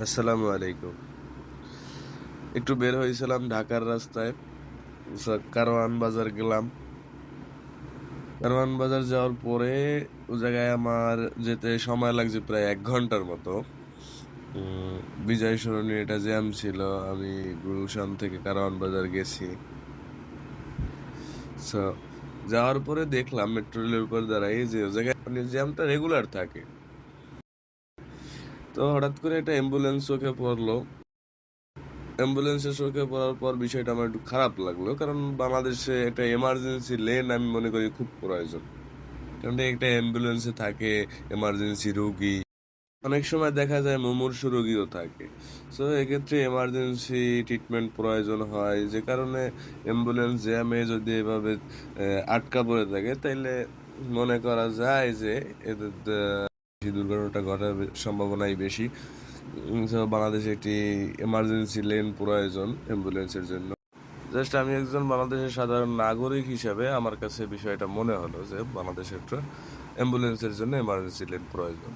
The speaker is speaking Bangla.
আসসালামু আলাইকুম। একটু বের হয়েছিলাম ঢাকার রাস্তায়। কারওয়ান বাজার গেলাম। কারওয়ান বাজার যাওয়ার পরে ও জায়গায় আমার যেতে সময় লাগছে প্রায় ১ ঘন্টার মতো। উম বিজয় সরণি এটা জ্যাম ছিল। আমি গুলশান থেকে কারওয়ান বাজার গেছি। সো যাওয়ার পরে দেখলাম মেট্রো রেলের উপর দাঁড়াই যে ও জায়গায় মানে জ্যামটা রেগুলার থাকে। তো হঠাৎ করে একটা অ্যাম্বুলেন্স চোখে পড়লো। অ্যাম্বুলেন্সের চোখে পড়ার পর বিষয়টা আমার একটু খারাপ লাগলো। কারণ বাংলাদেশে একটা এমার্জেন্সি লেন আমি মনে করি খুব প্রয়োজন। কারণ একটা অ্যাম্বুলেন্সে থাকে এমার্জেন্সি রোগী। অনেক সময় দেখা যায় মুমূর্ষু রোগীও থাকে। সো এক্ষেত্রে এমার্জেন্সি ট্রিটমেন্ট প্রয়োজন হয়। যে কারণে অ্যাম্বুলেন্স জ্যামে যদি এভাবে আটকা পড়ে থাকে তাইলে মনে করা যায় যে এদের দুর্ঘটনাটা ঘটার সম্ভাবনাই বেশি। সো বাংলাদেশে একটি এমার্জেন্সি লেন প্রয়োজন অ্যাম্বুলেন্সের জন্য। জাস্ট আমি একজন বাংলাদেশের সাধারণ নাগরিক হিসাবে আমার কাছে বিষয়টা মনে হলো যে বাংলাদেশে একটা অ্যাম্বুলেন্সের জন্য এমার্জেন্সি লেন প্রয়োজন।